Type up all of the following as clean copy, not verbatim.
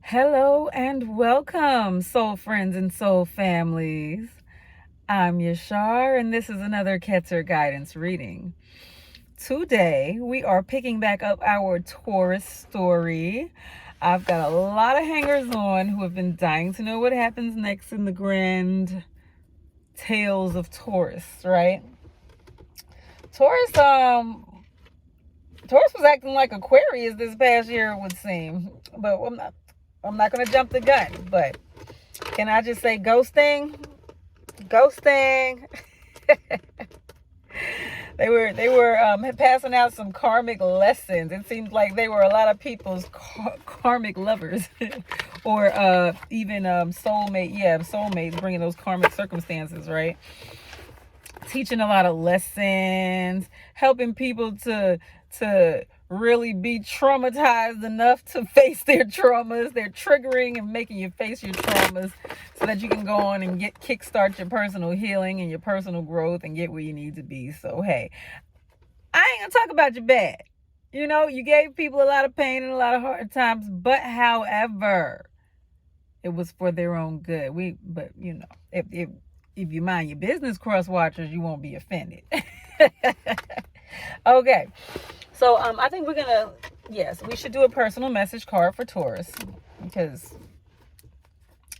Hello and welcome, soul friends and soul families. I'm Yshare, and this is another Keter guidance reading. Today, we are picking back up our Taurus story. I've got a lot of hangers on who have been dying to know what happens next in the grand tales of Taurus, right? Taurus was acting like Aquarius this past year, it would seem. But I'm not going to jump the gun, but can I just say ghosting? Ghosting. They were passing out some karmic lessons. It seems like they were a lot of people's karmic lovers, or even soulmate. Yeah, soulmates, bringing those karmic circumstances, right? Teaching a lot of lessons, helping people to really be traumatized enough to face their traumas. They're triggering and making you face your traumas so that you can go on and kickstart your personal healing and your personal growth and get where you need to be. So, hey, I ain't gonna talk about you bad. You know, you gave people a lot of pain and a lot of hard times, but however, it was for their own good. But you know, if you mind your business, cross watchers, you won't be offended. Okay. So I think we should do a personal message card for Taurus, because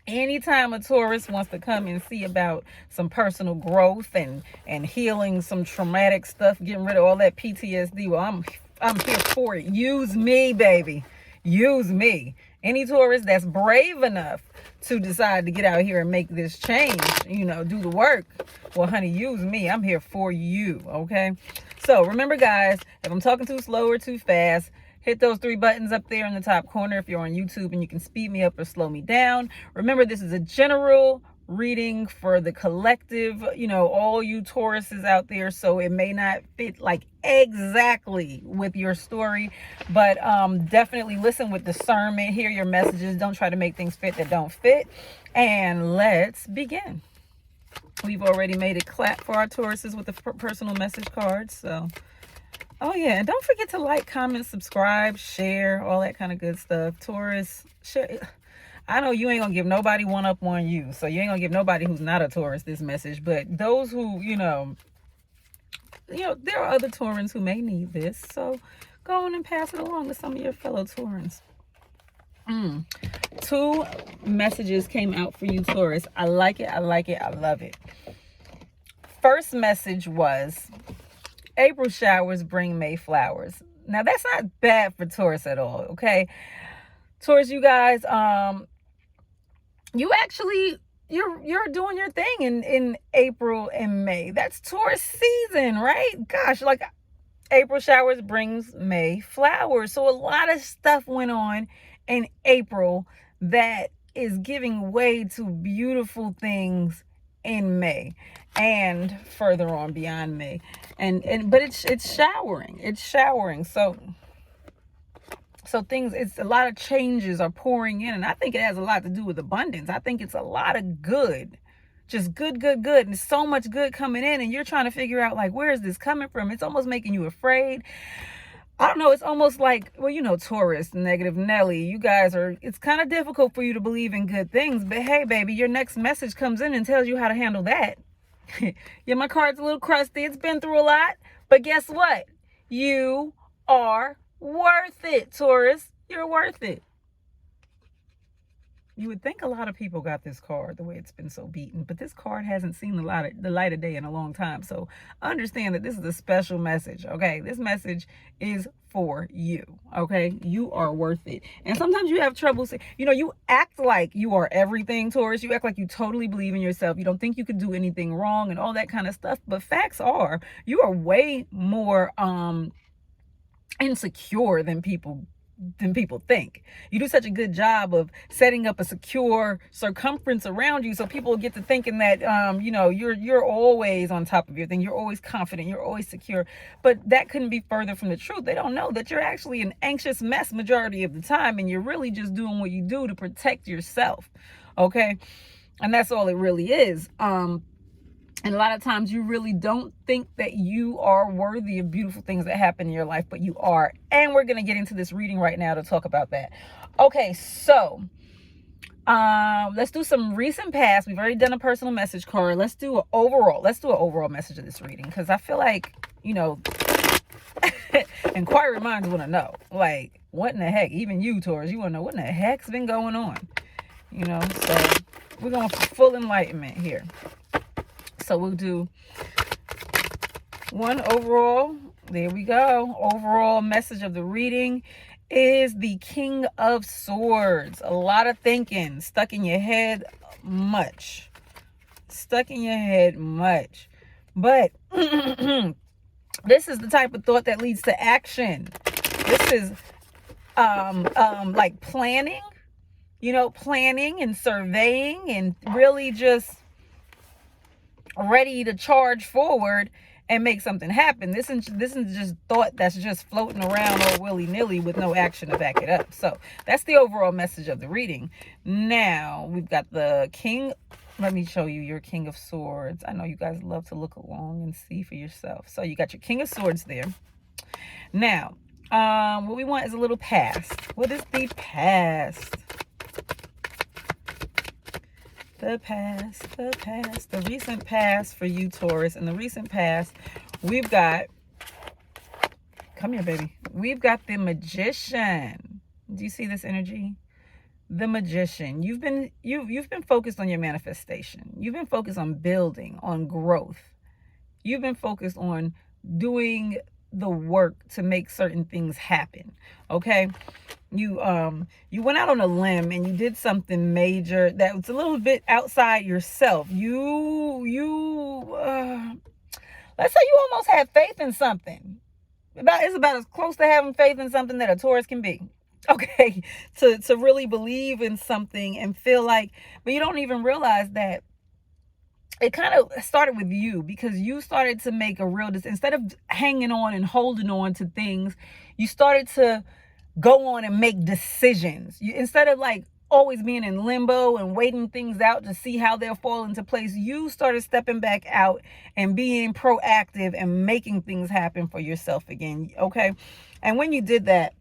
anytime a Taurus wants to come and see about some personal growth and healing some traumatic stuff, getting rid of all that PTSD, well, I'm here for it. Use me, baby. Use me. Any Taurus that's brave enough to decide to get out here and make this change, do the work, well, honey, use me. I'm here for you, okay? So remember, guys, if I'm talking too slow or too fast, hit those 3 buttons up there in the top corner if you're on YouTube, and you can speed me up or slow me down. Remember, this is a general reading for the collective, all you Tauruses out there, so it may not fit like exactly with your story, but definitely listen with discernment, hear your messages, don't try to make things fit that don't fit, and let's begin. We've already made it clap for our Tauruses with the personal message cards. So, oh yeah, and don't forget to like, comment, subscribe, share, all that kind of good stuff. Taurus, share. I know you ain't gonna give nobody one up on you, so you ain't gonna give nobody who's not a Taurus this message. But those who, there are other Taurans who may need this, so go on and pass it along to some of your fellow Taurans. 2 messages came out for you, Taurus. I like it. I love it. First message was, April showers bring May flowers. Now, that's not bad for Taurus at all, okay? Taurus, you guys, you actually, you're doing your thing in April and May. That's Taurus season, right? Gosh, like, April showers brings May flowers. So a lot of stuff went on in April that is giving way to beautiful things in May and further on beyond May. But it's showering. So things, it's a lot of changes are pouring in, and I think it has a lot to do with abundance. I think it's a lot of good. Just good. And so much good coming in, and you're trying to figure out, like, where is this coming from? It's almost making you afraid. I don't know. It's almost like, well, Taurus, negative Nelly, you guys it's kind of difficult for you to believe in good things. But hey, baby, your next message comes in and tells you how to handle that. Yeah, my card's a little crusty. It's been through a lot. But guess what? You are worth it, Taurus. You're worth it. You would think a lot of people got this card the way it's been so beaten, but this card hasn't seen the light of day in a long time. So understand that this is a special message, okay? This message is for you, okay? You are worth it. And sometimes you have trouble saying, you act like you are everything, Taurus. You act like you totally believe in yourself. You don't think you could do anything wrong and all that kind of stuff. But facts are, you are way more insecure than people think. You do such a good job of setting up a secure circumference around you, so people get to thinking that you're always on top of your thing, you're always confident, you're always secure. But that couldn't be further from the truth. They don't know that you're actually an anxious mess majority of the time, and you're really just doing what you do to protect yourself, okay? And that's all it really is. And a lot of times you really don't think that you are worthy of beautiful things that happen in your life, but you are. And we're going to get into this reading right now to talk about that. Okay, so let's do some recent past. We've already done a personal message card. Let's do an overall message of this reading, because I feel like, you know, inquiry minds want to know, like, what in the heck? Even you, Taurus, you want to know what in the heck's been going on, you know. So we're going for full enlightenment here. So we'll do one overall. There we go. Overall message of the reading is the King of Swords. A lot of thinking, stuck in your head much. Stuck in your head much. But this is the type of thought that leads to action. This is like planning, you know, planning and surveying and really just ready to charge forward and make something happen. This is just thought that's just floating around all willy-nilly with no action to back it up. So that's the overall message of the reading. Now we've got the King. Let me show you your King of Swords. I know you guys love to look along and see for yourself. So you got your King of Swords there. Now, what we want is a little past. What is the past? The past, the recent past for you, Taurus. In the recent past, we've got, come here, baby. We've got the Magician. Do you see this energy? The Magician. You've been focused on your manifestation. You've been focused on building, on growth. You've been focused on doing the work to make certain things happen. Okay? You went out on a limb and you did something major that was a little bit outside yourself. Let's say you almost had faith in something. It's about as close to having faith in something that a Taurus can be. Okay, to really believe in something and feel like, but you don't even realize that it kind of started with you, because you started to make a real decision. Instead of hanging on and holding on to things, you started to go on and make decisions. Instead of like always being in limbo and waiting things out to see how they'll fall into place, you started stepping back out and being proactive and making things happen for yourself again. Okay, and when you did that,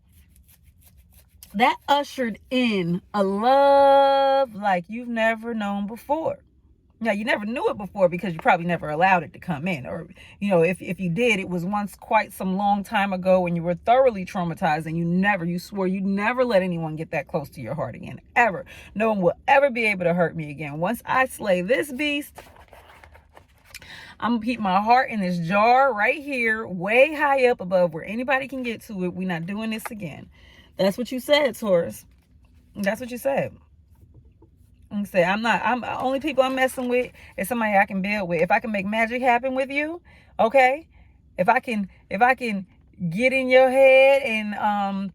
that ushered in a love like you've never known before. Now, you never knew it before because you probably never allowed it to come in. Or, you know, if you did, it was once quite some long time ago when you were thoroughly traumatized and you swore you'd never let anyone get that close to your heart again, ever. No one will ever be able to hurt me again. Once I slay this beast, I'm going to keep my heart in this jar right here, way high up above where anybody can get to it. We're not doing this again. That's what you said, Taurus. That's what you said. I'm say I'm only people I'm messing with is somebody I can build with. If I can make magic happen with you, okay? If I can get in your head and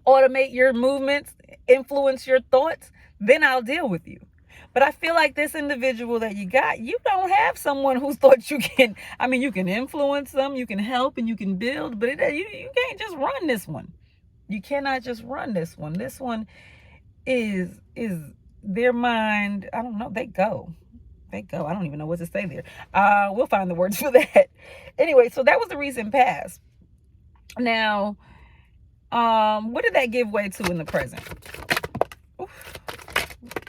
automate your movements, influence your thoughts, then I'll deal with you. But I feel like this individual that you got, you don't have someone whose thoughts you can, I mean, you can influence them, you can help, and you can build, but you can't just run this one. You cannot just run this one. This one is their mind. I don't know. They go. I don't even know what to say there. We'll find the words for that. Anyway, so that was the recent past. Now, what did that give way to in the present? Oof.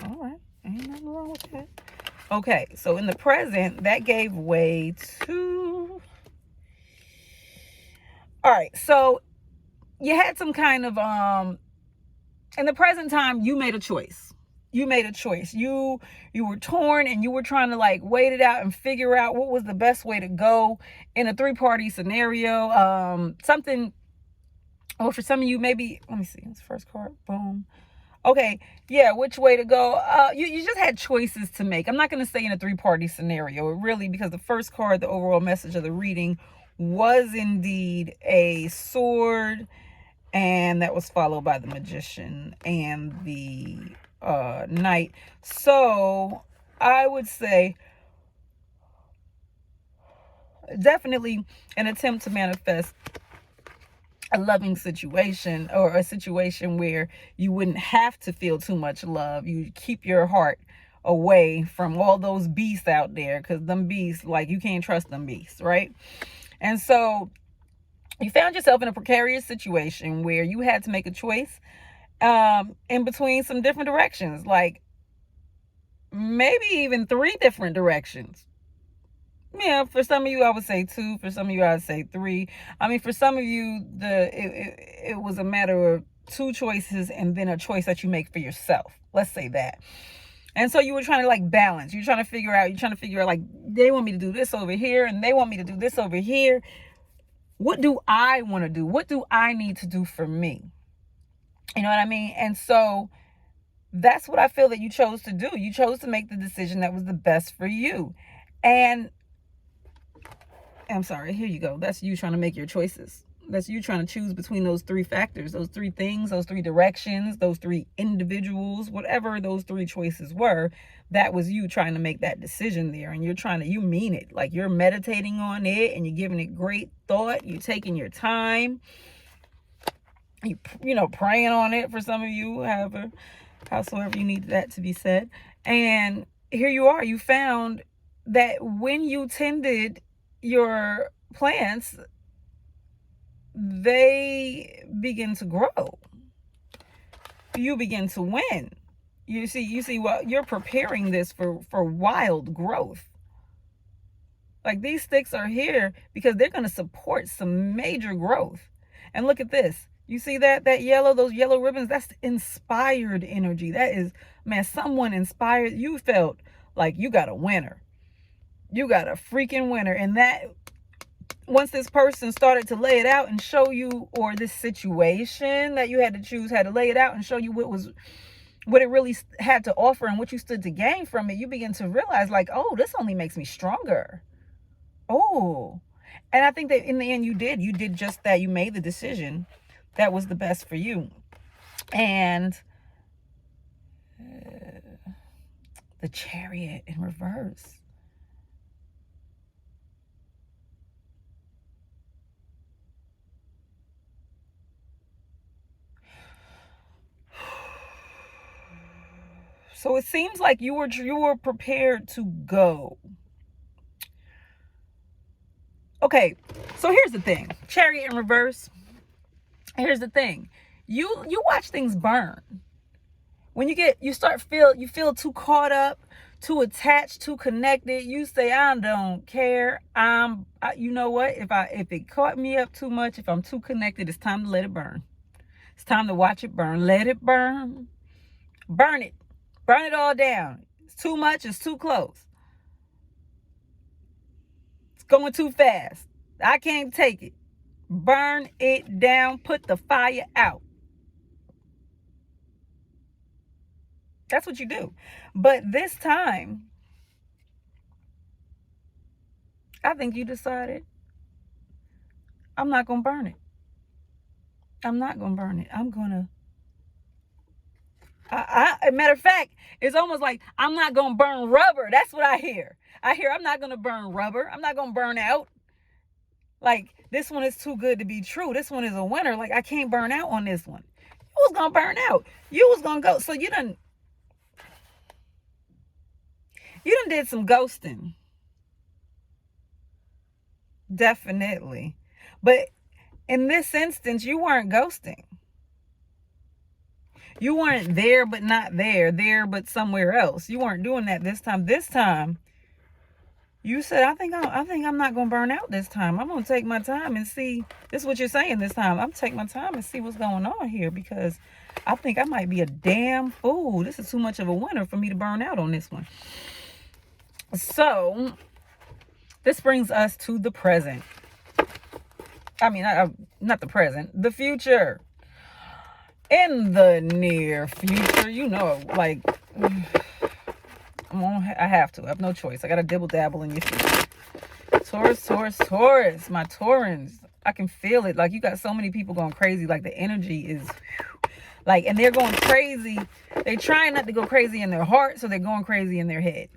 All right. Ain't nothing wrong with that. Okay, so in the present, that gave way to... All right, so you had some kind of... In the present time, you made a choice. You made a choice. You were torn and you were trying to like wait it out and figure out what was the best way to go in a three-party scenario. Something... Or for some of you, maybe... Let me see. It's the first card. Boom. Okay, yeah, which way to go? You just had choices to make. I'm not going to say in a three-party scenario, really, because the first card, the overall message of the reading, was indeed a sword, and that was followed by the Magician and the Knight. So I would say definitely an attempt to manifest a loving situation, or a situation where you wouldn't have to feel too much love. You keep your heart away from all those beasts out there, because them beasts, like, you can't trust them beasts, right? And so You found yourself in a precarious situation where you had to make a choice in between some different directions, like maybe even 3 different directions. Yeah, for some of you, I would say 2. For some of you, I would say 3. I mean, for some of you, it was a matter of 2 choices and then a choice that you make for yourself. Let's say that. And so you were trying to like balance. You're trying to figure out like, they want me to do this over here and they want me to do this over here. What do I want to do? What do I need to do for me? You know what I mean? And so that's what I feel that you chose to do. You chose to make the decision that was the best for you. And I'm sorry, here you go. That's you trying to make your choices. That's you trying to choose between those 3 factors, those 3 things, those 3 directions, those 3 individuals, whatever those 3 choices were. That was you trying to make that decision there. And you mean it. Like, you're meditating on it and you're giving it great thought. You're taking your time. You know, praying on it for some of you, howsoever you need that to be said. And here you are. You found that when you tended your plants, they begin to grow. You begin to win. You see what you're preparing this for wild growth. Like, these sticks are here because they're going to support some major growth. And look at this. You see that yellow, those yellow ribbons, that's inspired energy. That is, man, someone inspired. You felt like you got a winner. You got a freaking winner. And that, once this person started to lay it out and show you, or this situation that you had to choose had to lay it out and show you what it really had to offer and what you stood to gain from it, you begin to realize, like, oh, this only makes me stronger. Oh, and I think that in the end you did just that. You made the decision that was the best for you. And the Chariot in reverse. So it seems like you were prepared to go. Okay, so here's the thing. Chariot in reverse. Here's the thing. You watch things burn. When you feel too caught up, too attached, too connected, you say, I don't care. You know what? If it caught me up too much, if I'm too connected, it's time to let it burn. It's time to watch it burn. Let it burn. Burn it. Burn it all down. It's too much. It's too close. It's going too fast. I can't take it. Burn it down. Put the fire out. That's what you do. But this time, I think you decided, I'm not going to burn it. I'm not going to burn it. I'm going to. Matter of fact, it's almost like I'm not going to burn rubber. That's what I hear. I hear I'm not going to burn rubber. I'm not going to burn out. Like, this one is too good to be true. This one is a winner. Like, I can't burn out on this one. You was going to burn out. You was going to go. So you done did some ghosting. Definitely. But in this instance, you weren't ghosting. You weren't there but not there but somewhere else. You weren't doing that this time. This time, you said, I think I'm not going to burn out this time. I'm going to take my time and see. This is what you're saying this time. I'm taking my time and see what's going on here, because I think I might be a damn fool. This is too much of a winner for me to burn out on this one. So, this brings us to the present. I mean, not the present, the future. In the near future, you know, like, I have to. I have no choice. I got to dibble dabble in your future. Taurus. My Taurans. I can feel it. Like, you got so many people going crazy. Like, the energy is, like, and they're going crazy. They trying not to go crazy in their heart, so they're going crazy in their head.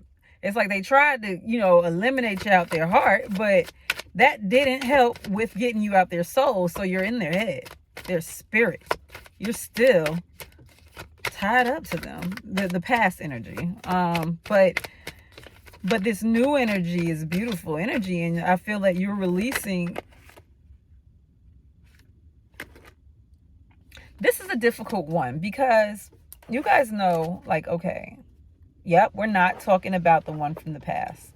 It's like they tried to, eliminate you out their heart, but that didn't help with getting you out their soul. So you're in their head, their spirit. You're still tied up to them, the past energy. But this new energy is beautiful energy, and I feel that you're releasing This is a difficult one because you guys know, like, okay, yep, we're not talking about the one from the past.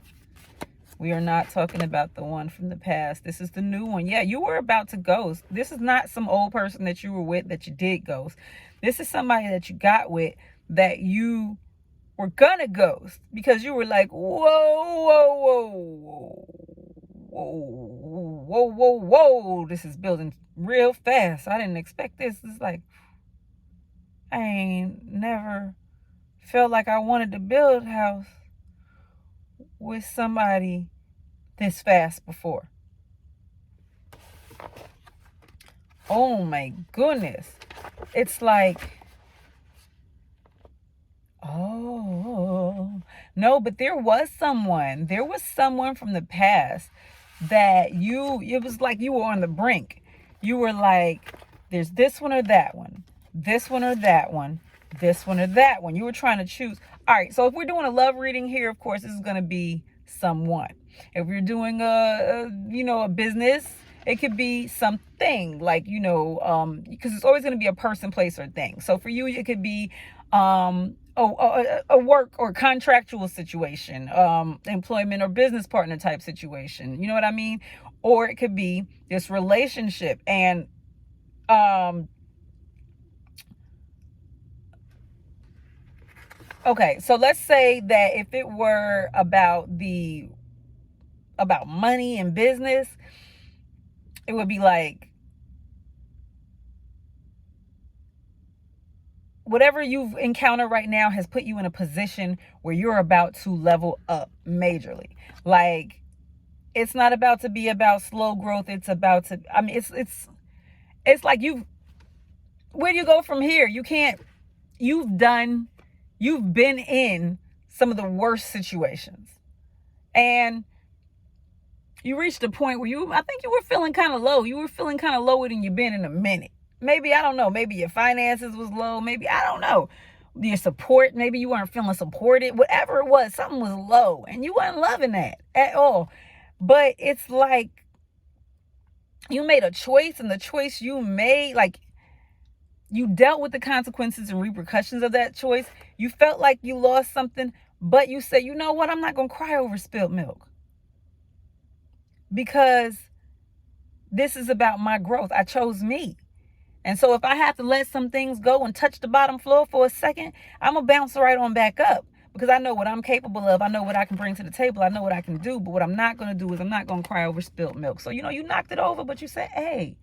We are not talking about the one from the past. This is the new one. Yeah, you were about to ghost. This is not some old person that you were with that you did ghost. This is somebody that you got with that you were gonna ghost because you were like, whoa. This is building real fast. I didn't expect this. It's like, I ain't never felt like I wanted to build a house with somebody this fast before. Oh my goodness. It's like, oh no, but there was someone from the past that it was like you were on the brink. You were like, there's this one or that one, this one or that one, this one or that one. You were trying to choose. All right, so if we're doing a love reading here, of course, this is going to be someone. If you're doing a business, it could be something like, because it's always going to be a person, place, or thing. So for you, it could be a work or contractual situation, employment or business partner type situation. You know what I mean? Or it could be this relationship. And okay, so let's say that if it were about money and business, it would be like, whatever you've encountered right now has put you in a position where you're about to level up majorly. Like, it's not about to be about slow growth. It's about to, I mean, it's like where do you go from here? You've been in some of the worst situations. And you reached a point where I think you were feeling kind of low. You were feeling kind of lower than you've been in a minute. Maybe, I don't know, maybe your finances was low. Maybe, I don't know, your support, maybe you weren't feeling supported. Whatever it was, something was low and you weren't loving that at all. But it's like you made a choice, and the choice you made, like, you dealt with the consequences and repercussions of that choice. You felt like you lost something, but you said, you know what, I'm not going to cry over spilled milk. Because this is about my growth. I chose me. And so if I have to let some things go and touch the bottom floor for a second, I'm going to bounce right on back up, because I know what I'm capable of. I know what I can bring to the table. I know what I can do. But what I'm not going to do is I'm not going to cry over spilled milk. So, you knocked it over, but you said, hey,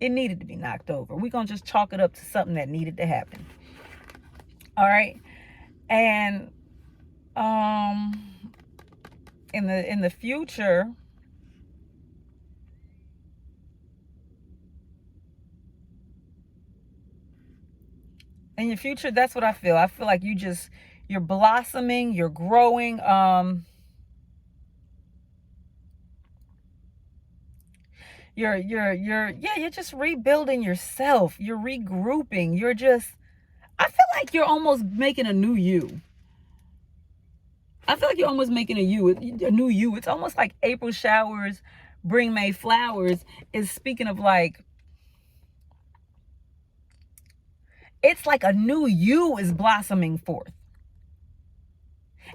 it needed to be knocked over. We're going to just chalk it up to something that needed to happen. All right. And in the future, that's what I feel. I feel like you're blossoming, you're growing. You're just rebuilding yourself. You're regrouping. I feel like you're almost making a new you. I feel like you're almost making a new you. It's almost like April showers bring May flowers is speaking of, like, it's like a new you is blossoming forth.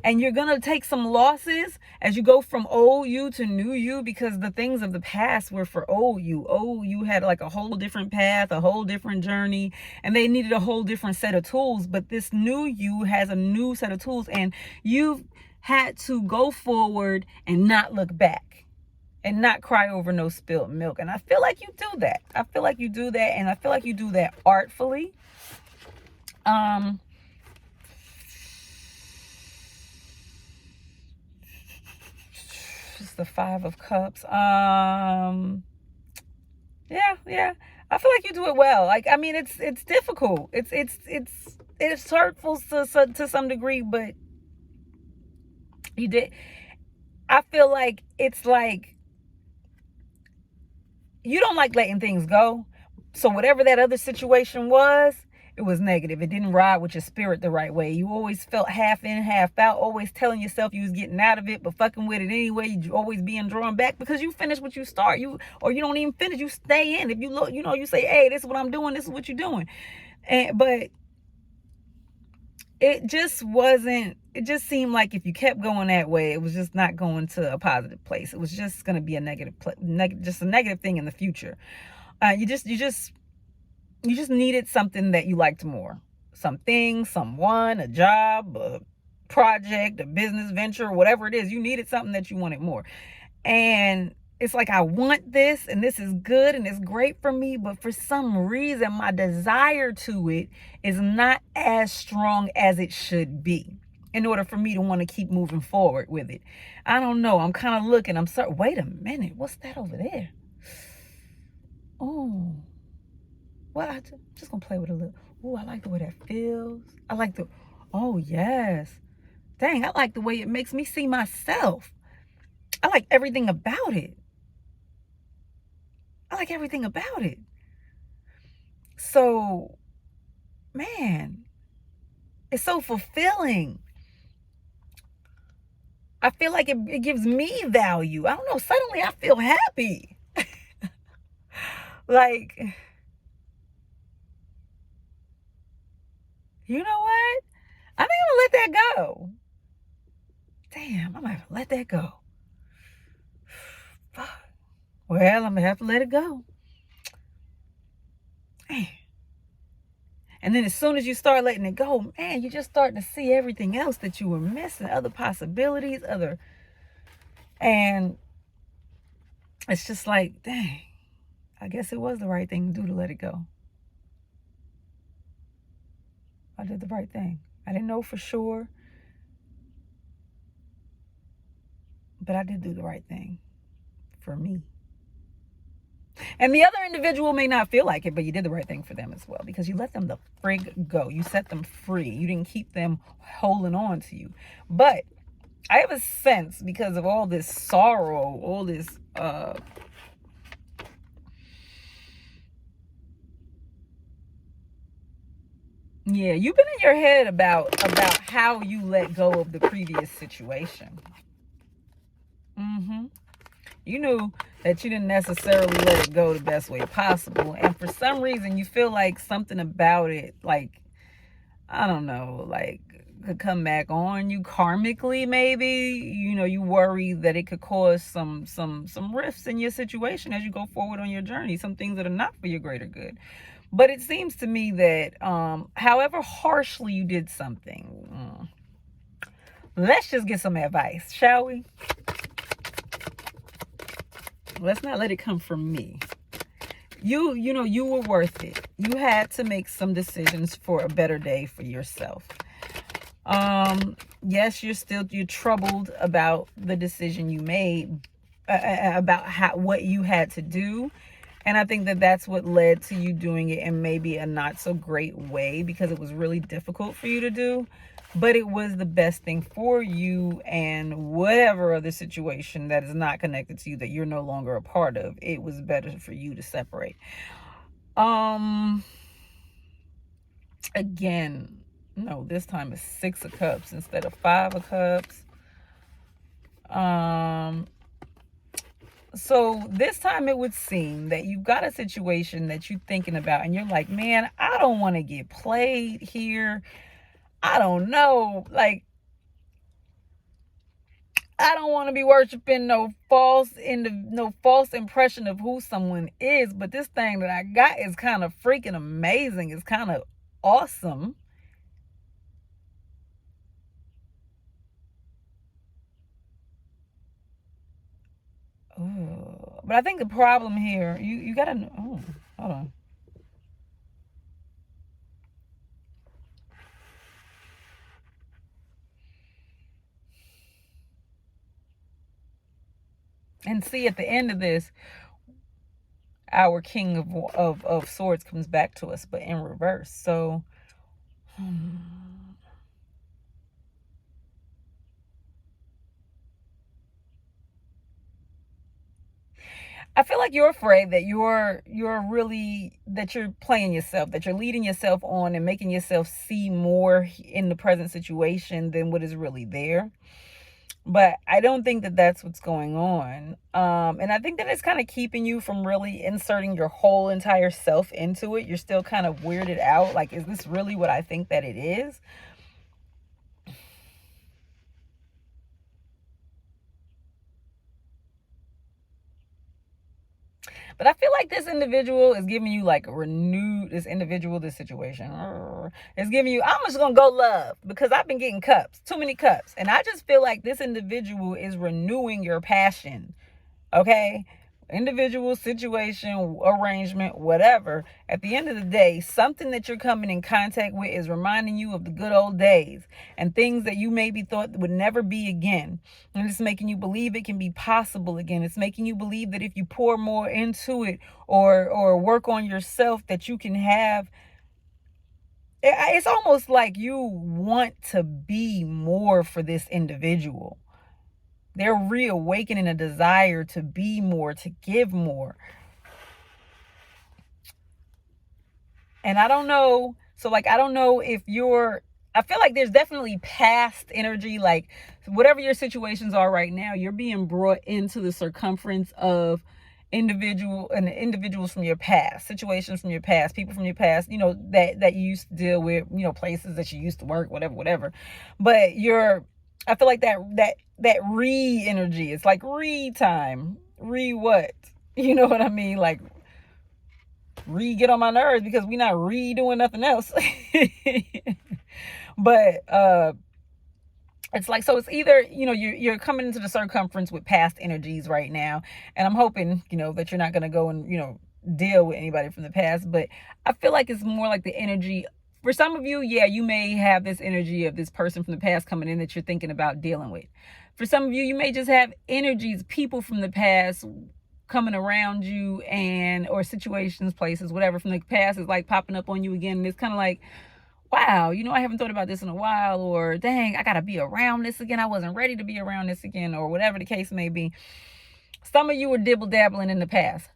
And you're going to take some losses as you go from old you to new you, because the things of the past were for old you. Old you had like a whole different path, a whole different journey, and they needed a whole different set of tools. But this new you has a new set of tools, and you've had to go forward and not look back and not cry over no spilled milk. And I feel like you do that. And I feel like you do that artfully. It's the 5 of Cups. Yeah. I feel like you do it well. Like, I mean, it's difficult. It's hurtful to some degree, but you did. I feel like it's like you don't like letting things go. So whatever that other situation was, it was negative. It didn't ride with your spirit the right way. You always felt half in, half out, always telling yourself you was getting out of it, but fucking with it anyway. You always being drawn back because you finish what you start. Or you don't even finish, you stay in. If you look, you say, hey, this is what I'm doing, this is what you're doing. But it just seemed like if you kept going that way, it was just not going to a positive place. It was just going to be a just a negative thing in the future. You just needed something that you liked more. Something, someone, a job, a project, a business venture, whatever it is. You needed something that you wanted more. And it's like, I want this, and this is good, and it's great for me, but for some reason, my desire to it is not as strong as it should be in order for me to want to keep moving forward with it. I don't know. I'm kind of looking. I'm sorry. Wait a minute. What's that over there? Oh. Well, I'm just going to play with it a little. Oh, I like the way that feels. I like the... Oh, yes. Dang, I like the way it makes me see myself. I like everything about it. I like everything about it. So, man, it's so fulfilling. I feel like it gives me value. I don't know. Suddenly I feel happy. Like, you know what? I think I'm going to let that go. Damn, I'm going to have to let that go. Fuck. Well, I'm going to have to let it go. Man. And then as soon as you start letting it go, man, you just starting to see everything else that you were missing, other possibilities, and it's just like, dang, I guess it was the right thing to do to let it go. I did the right thing. I didn't know for sure, but I did do the right thing for me. And the other individual may not feel like it, but you did the right thing for them as well, because you let them the frig go. You set them free. You didn't keep them holding on to you. But I have a sense, because of all this sorrow, all this yeah, you've been in your head about how you let go of the previous situation. You knew that you didn't necessarily let it go the best way possible, and for some reason you feel like something about it, like, I don't know, like, could come back on you karmically. Maybe, you worry that it could cause some rifts in your situation as you go forward on your journey, some things that are not for your greater good. But it seems to me that however harshly you did something, let's just get some advice, shall we? Let's not let it come from me. You were worth it. You had to make some decisions for a better day for yourself. Yes, you're troubled about the decision you made, about what you had to do. And I think that that's what led to you doing it in maybe a not so great way, because it was really difficult for you to do. But it was the best thing for you, and whatever other situation that is not connected to you, that you're no longer a part of, it was better for you to separate. Again, no, this time it's 6 of Cups instead of 5 of Cups. So this time it would seem that you've got a situation that you're thinking about, and you're like, man, I don't want to get played here. I don't know. Like, I don't want to be worshiping no false impression of who someone is. But this thing that I got is kind of freaking amazing. It's kind of awesome. Oh, but I think the problem here, you gotta know. Oh, hold on. And see, at the end of this, our King of Swords comes back to us, but in reverse. So, I feel like you're afraid that you're playing yourself, that you're leading yourself on and making yourself see more in the present situation than what is really there. But I don't think that that's what's going on. And I think that it's kind of keeping you from really inserting your whole entire self into it. You're still kind of weirded out. Like, is this really what I think that it is? But I feel like this individual is giving you like a renewed, this situation is giving you, I'm just going to go love because I've been getting cups, too many cups. And I just feel like this individual is renewing your passion. Okay. Individual, situation, arrangement, whatever. At the end of the day, something that you're coming in contact with is reminding you of the good old days and things that you maybe thought would never be again. And it's making you believe it can be possible again. It's making you believe that if you pour more into it or work on yourself, that you can have. It's almost like you want to be more for this individual. They're reawakening a desire to be more, to give more. And I don't know. So, like, I don't know if I feel like there's definitely past energy. Like, whatever your situations are right now, you're being brought into the circumference of individuals from your past, situations from your past, people from your past, that you used to deal with, places that you used to work, whatever. But I feel like that energy, it's like time, what? You know what I mean? Like, get on my nerves because we not doing nothing else. But it's like, so it's either, you're coming into the circumference with past energies right now. And I'm hoping, that you're not going to go and, deal with anybody from the past. But I feel like it's more like the energy. For some of you, yeah, you may have this energy of this person from the past coming in that you're thinking about dealing with. For some of you, you may just have energies, people from the past coming around you, or situations, places, whatever from the past is like popping up on you again. And it's kind of like, wow, I haven't thought about this in a while, or dang, I got to be around this again. I wasn't ready to be around this again, or whatever the case may be. Some of you were dibble dabbling in the past,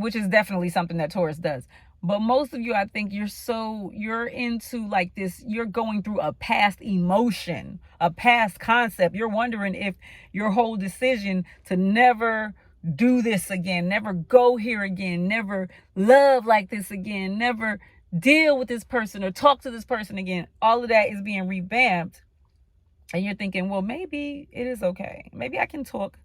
which is definitely something that Taurus does. But most of you, I think you're into like this, you're going through a past emotion, a past concept. You're wondering if your whole decision to never do this again, never go here again, never love like this again, never deal with this person or talk to this person again, all of that is being revamped. And you're thinking, well, maybe it is okay. Maybe I can talk.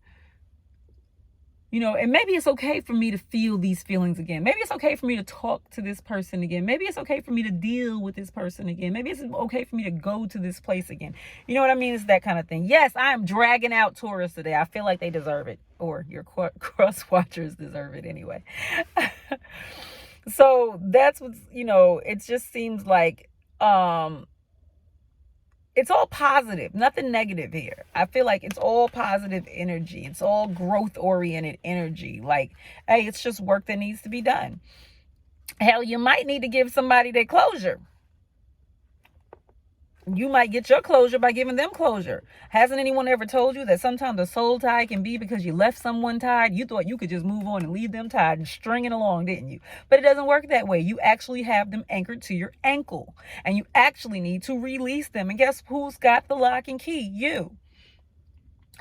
And maybe it's okay for me to feel these feelings again. Maybe it's okay for me to talk to this person again. Maybe it's okay for me to deal with this person again. Maybe it's okay for me to go to this place again. You know what I mean? It's that kind of thing. Yes, I'm dragging out Taurus today. I feel like they deserve it. Or your cross watchers deserve it anyway. So that's what's, it just seems like it's all positive, nothing negative here. I feel like it's all positive energy. It's all growth oriented energy. Like, hey, it's just work that needs to be done. Hell, you might need to give somebody their closure. You might get your closure by giving them closure. Hasn't anyone ever told you that sometimes a soul tie can be because you left someone tied? You thought you could just move on and leave them tied and string it along, didn't you? But it doesn't work that way. You actually have them anchored to your ankle, and you actually need to release them. And guess who's got the lock and key? You.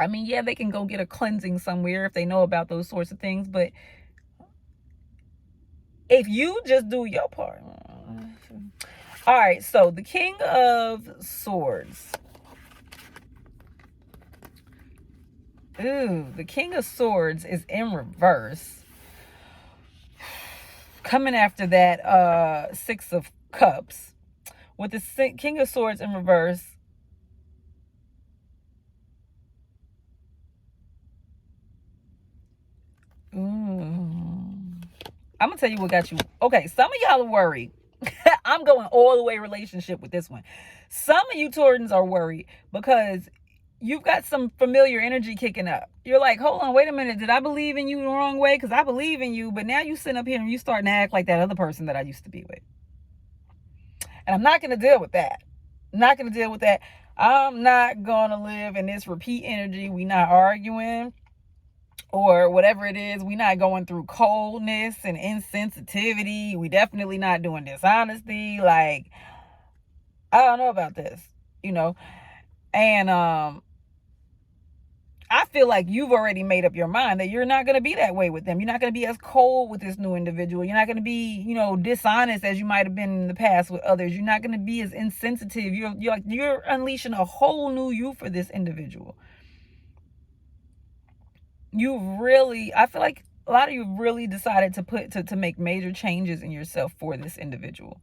I mean, yeah, they can go get a cleansing somewhere if they know about those sorts of things, but if you just do your part. All right, so the King of Swords. Ooh, the King of Swords is in reverse. Coming after that Six of Cups. With the King of Swords in reverse. Ooh. I'm going to tell you what got you. Okay, some of y'all are worried. I'm going all the way relationship with this one. Some of you Taurans are worried because you've got some familiar energy kicking up. You're like, hold on, wait a minute. Did I believe in you the wrong way? Because I believe in you, but now you sit up here and you starting to act like that other person that I used to be with. And I'm not going to deal with that. I'm not going to deal with that. I'm not going to live in this repeat energy. We not arguing. or whatever it is. We're not going through coldness and insensitivity. We definitely not doing dishonesty. Like, I don't know about this, you know. And I feel like you've already made up your mind that you're not going to be that way with them. You're not going to be as cold with this new individual. You're not going to be, dishonest as you might have been in the past with others. You're not going to be as insensitive. You're unleashing a whole new you for this individual. I feel like a lot of you really decided to make major changes in yourself for this individual.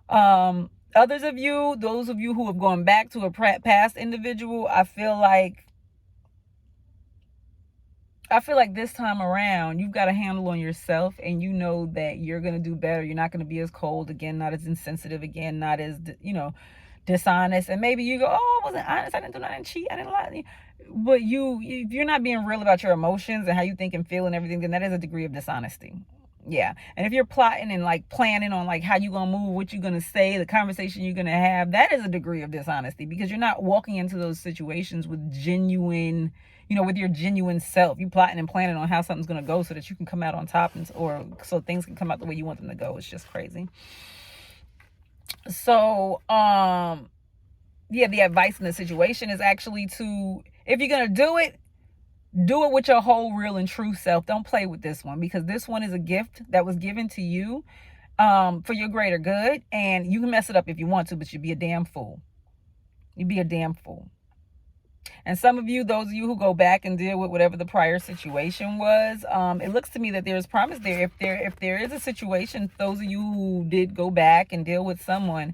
Others of you, those of you who have gone back to a past individual, I feel like this time around, you've got a handle on yourself, and you know that you're going to do better. You're not going to be as cold again, not as insensitive again, not as, dishonest. And maybe you go, oh, I wasn't honest. I didn't do nothing, cheat. I didn't lie. But if you're not being real about your emotions and how you think and feel and everything, then that is a degree of dishonesty. Yeah. And if you're plotting and like planning on like how you're going to move, what you're going to say, the conversation you're going to have, that is a degree of dishonesty, because you're not walking into those situations with genuine, with your genuine self. You plotting and planning on how something's going to go so that you can come out on top, or so things can come out the way you want them to go. It's just crazy. So, the advice in the situation is actually if you're going to do it with your whole real and true self. Don't play with this one, because this one is a gift that was given to you for your greater good. And you can mess it up if you want to, but you'd be a damn fool. You'd be a damn fool. And some of you, those of you who go back and deal with whatever the prior situation was, it looks to me that there's promise there. If there is a situation, those of you who did go back and deal with someone,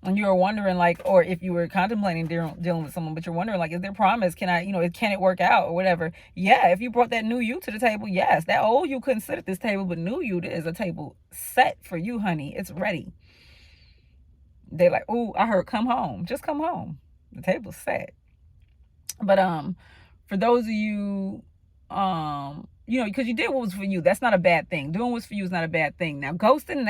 and you're wondering or if you were contemplating dealing with someone, but you're wondering is there promise? Can it work out or whatever? Yeah, if you brought that new you to the table, yes, that old you couldn't sit at this table, but new you is a table set for you, honey. It's ready. They're like, oh, I heard come home. Just come home. The table's set. But for those of you, because you did what was for you, that's not a bad thing. Doing what's for you is not a bad thing. Now, ghosting,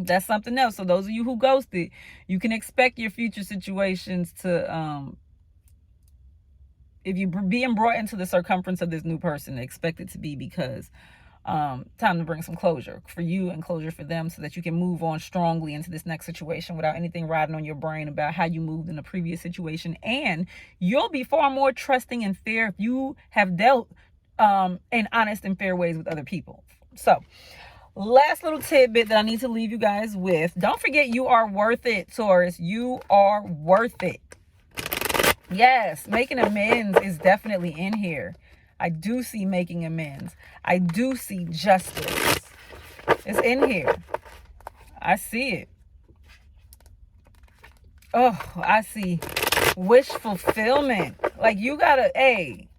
that's something else. So those of you who ghosted, you can expect your future situations to, if you're being brought into the circumference of this new person, expect it to be because time to bring some closure for you and closure for them, so that you can move on strongly into this next situation without anything riding on your brain about how you moved in a previous situation. And you'll be far more trusting and fair if you have dealt in honest and fair ways with other people. So, last little tidbit that I need to leave you guys with: don't forget, you are worth it, Taurus. You are worth it. Yes, making amends is definitely in here. I do see making amends. I do see justice. It's in here. I see it. Oh, I see wish fulfillment. Like, you gotta,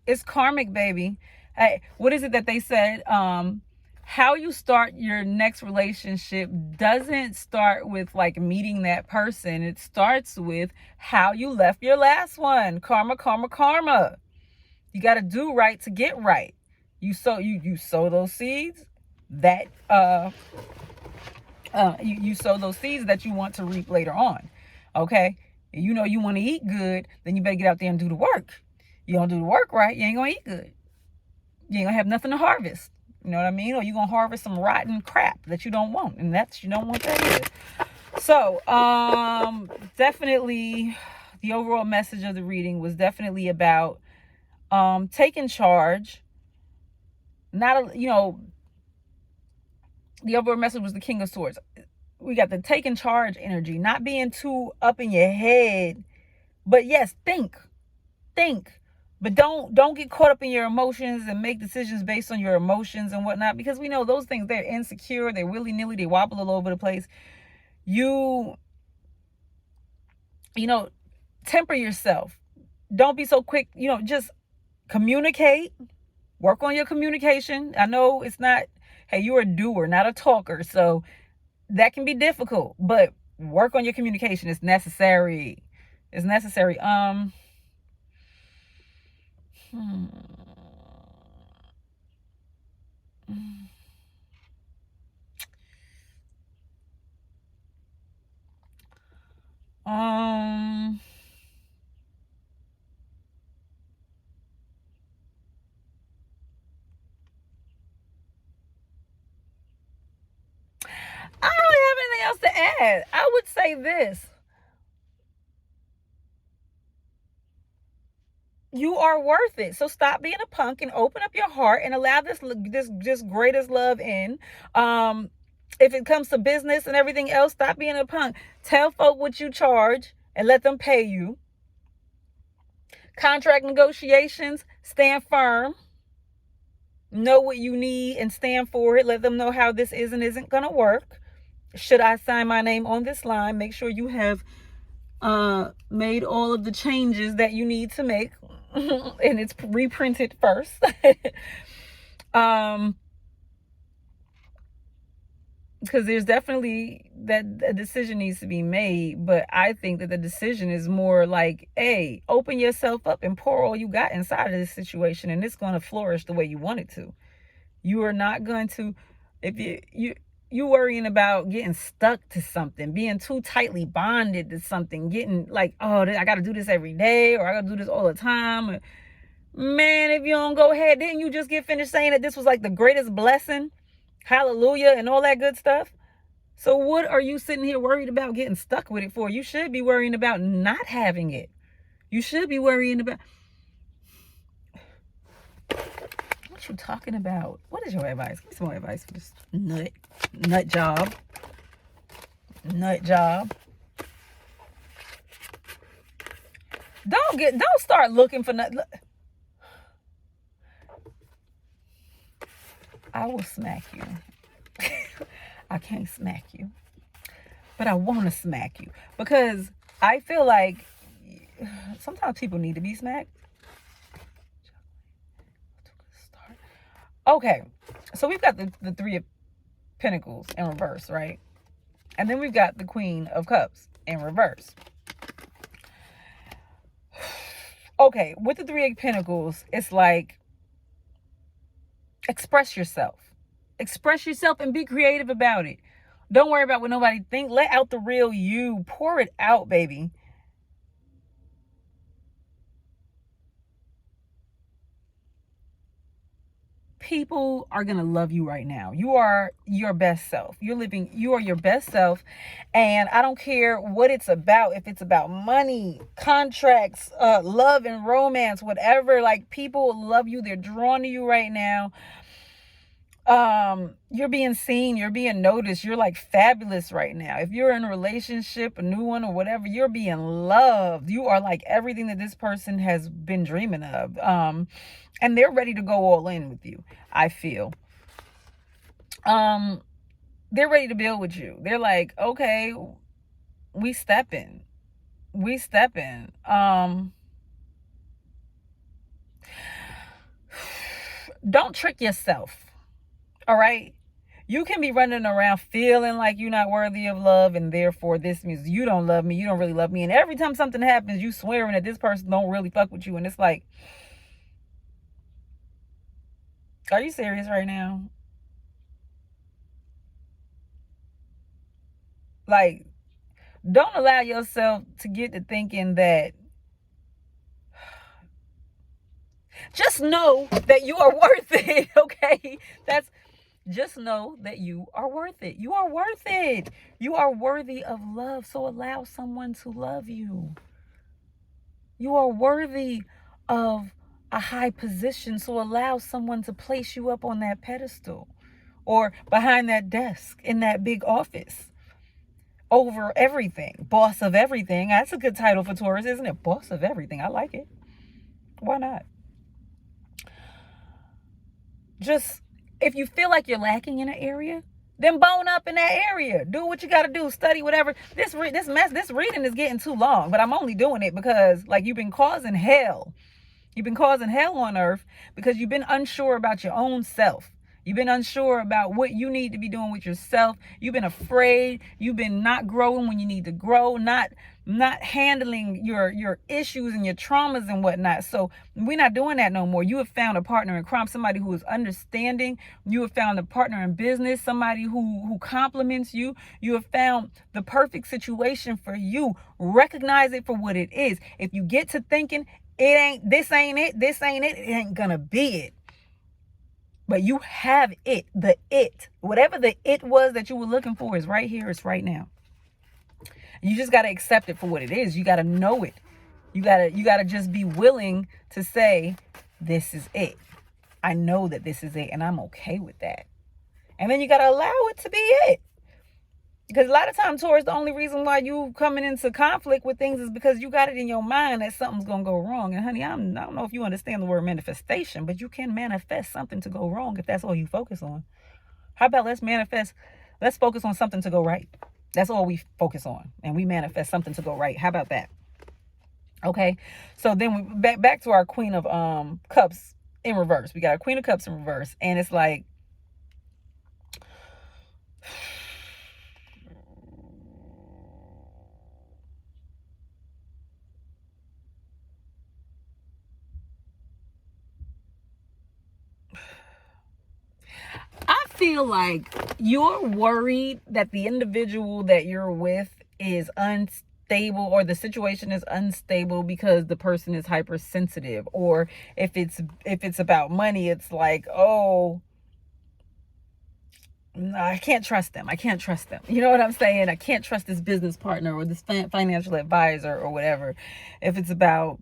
it's karmic, baby. Hey, what is it that they said? How you start your next relationship doesn't start with meeting that person. It starts with how you left your last one. Karma, karma, karma. You got to do right to get right. You sow those seeds that you sow those seeds that you want to reap later on. Okay? You want to eat good, then you better get out there and do the work. You don't do the work right, you ain't gonna eat good. You ain't gonna have nothing to harvest. You know what I mean? Or you're gonna harvest some rotten crap that you don't want, and you don't want that either. So definitely the overall message of the reading was definitely about taking charge. The overall message was the King of Swords. We got the taking charge energy, not being too up in your head, but yes, think, but don't get caught up in your emotions and make decisions based on your emotions and whatnot, because we know those things, they're insecure, they're willy-nilly, they wobble all over the place. Temper yourself. Don't be so quick. Just communicate. Work on your communication. I know it's not, hey, you're a doer, not a talker, so that can be difficult, but work on your communication. It's necessary. that, I would say this. You are worth it. So stop being a punk and open up your heart and allow this greatest love in. If it comes to business and everything else, stop being a punk. Tell folk what you charge and let them pay you. Contract negotiations, stand firm. Know what you need and stand for it. Let them know how this is and isn't going to work. Should I sign my name on this line, make sure you have made all of the changes that you need to make. And it's reprinted first. Because there's definitely that a decision needs to be made, but I think that the decision is more like, hey, open yourself up and pour all you got inside of this situation, and it's going to flourish the way you want it to. You are not going to, if you worrying about getting stuck to something, being too tightly bonded to something, getting like, oh, I got to do this every day, or I got to do this all the time. Man, if you don't go ahead, didn't you just get finished saying that this was like the greatest blessing? Hallelujah and all that good stuff. So what are you sitting here worried about getting stuck with it for? You should be worrying about not having it. You should be worrying about... What you talking about? What is your advice? Give me some more advice for this nut job. Don't start looking for nut. I will smack you. I can't smack you, but I want to smack you because I feel like sometimes people need to be smacked. Okay, so we've got the Three of Pentacles in reverse, right? And then we've got the Queen of Cups in reverse. Okay, with the Three of Pentacles, it's like, express yourself and be creative about it. Don't worry about what nobody think. Let out the real you. Pour it out, baby. People are going to love you right now. You are your best self. You are your best self. And I don't care what it's about. If it's about money, contracts, love and romance, whatever, like, people love you. They're drawn to you right now. You're being seen, you're being noticed, you're like fabulous right now. If you're in a relationship, a new one or whatever, you're being loved. You are like everything that this person has been dreaming of. And they're ready to go all in with you, I feel. They're ready to build with you. They're like, okay, we stepping. Don't trick yourself. All right. You can be running around feeling like you're not worthy of love, and therefore this means you don't love me. You don't really love me. And every time something happens, you swearing that this person don't really fuck with you. And it's like, are you serious right now? Like, don't allow yourself to get to thinking that. Just know that you are worth it. Okay. Just know that you are worth it. You are worth it. You are worthy of love. So allow someone to love you. You are worthy of a high position. So allow someone to place you up on that pedestal or behind that desk in that big office. Over everything. Boss of everything. That's a good title for Taurus, isn't it? Boss of everything. I like it. Why not? Just, if you feel like you're lacking in an area, then bone up in that area. Do what you got to do. Study, whatever. This reading is getting too long, but I'm only doing it because, like, you've been causing hell. You've been causing hell on earth because you've been unsure about your own self. You've been unsure about what you need to be doing with yourself. You've been afraid. You've been not growing when you need to grow, not handling your issues and your traumas and whatnot. So we're not doing that no more. You have found a partner in crime, somebody who is understanding. You have found a partner in business, somebody who compliments you. You have found the perfect situation for you. Recognize it for what it is. If you get to thinking, this ain't it, it ain't gonna be it. But you have it, whatever the it was that you were looking for is right here, it's right now. You just got to accept it for what it is. You got to know it. You got to just be willing to say, this is it. I know that this is it, and I'm okay with that. And then you got to allow it to be it. Because a lot of times, Taurus, the only reason why you coming into conflict with things is because you got it in your mind that something's going to go wrong. And honey, I don't know if you understand the word manifestation, but you can manifest something to go wrong if that's all you focus on. How about let's focus on something to go right. That's all we focus on. And we manifest something to go right. How about that? Okay. So then we back to our Queen of Cups in reverse. We got a Queen of Cups in reverse. And it's like, I feel like you're worried that the individual that you're with is unstable, or the situation is unstable because the person is hypersensitive. Or if it's about money, it's like, oh, no, I can't trust them. I can't trust them. You know what I'm saying? I can't trust this business partner or this financial advisor or whatever. If it's about,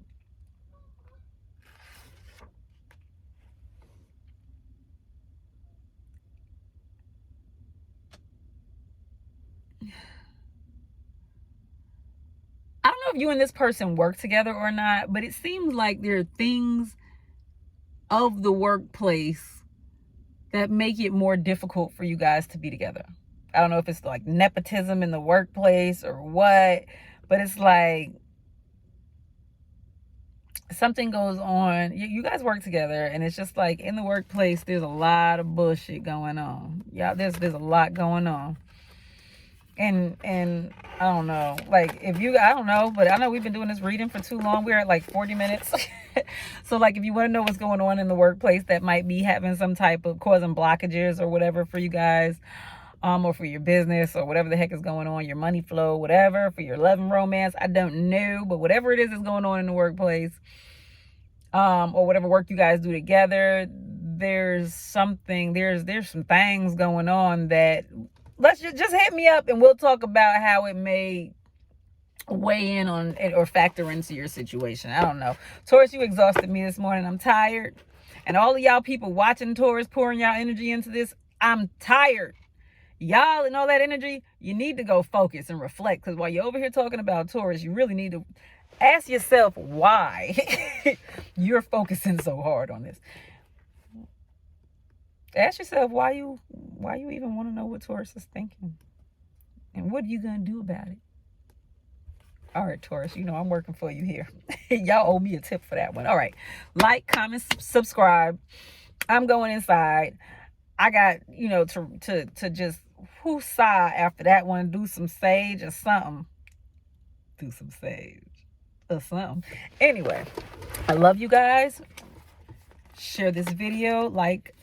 I don't know if you and this person work together or not, but it seems like there are things of the workplace that make it more difficult for you guys to be together. I don't know if it's like nepotism in the workplace or what, but it's like something goes on. You guys work together, and it's just like in the workplace, there's a lot of bullshit going on. Yeah, there's a lot going on. And I don't know, like I don't know, but I know we've been doing this reading for too long. We're at like 40 minutes. So like, if you want to know what's going on in the workplace that might be having some type of causing blockages or whatever for you guys, or for your business or whatever the heck is going on, your money flow, whatever, for your love and romance, I don't know, but whatever it is that's going on in the workplace, or whatever work you guys do together, there's some things going on that, let's just hit me up and we'll talk about how it may weigh in on it or factor into your situation. I don't know. Taurus, you exhausted me this morning. I'm tired. And all of y'all people watching Taurus, pouring y'all energy into this, I'm tired. Y'all and all that energy, you need to go focus and reflect. Because while you're over here talking about Taurus, you really need to ask yourself why you're focusing so hard on this. Ask yourself why you even want to know what Taurus is thinking. And what are you going to do about it? All right, Taurus, you know I'm working for you here. Y'all owe me a tip for that one. All right. Like, comment, subscribe. I'm going inside. I got, to just sigh after that one. Do some sage or something. Do some sage or something. Anyway, I love you guys. Share this video. Like,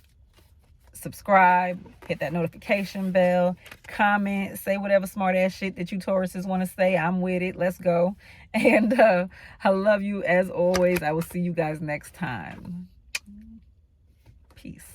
subscribe, hit that notification bell, comment, say whatever smart ass shit that you Tauruses want to say. I'm with it. Let's go. And I love you as always. I will see you guys next time. Peace.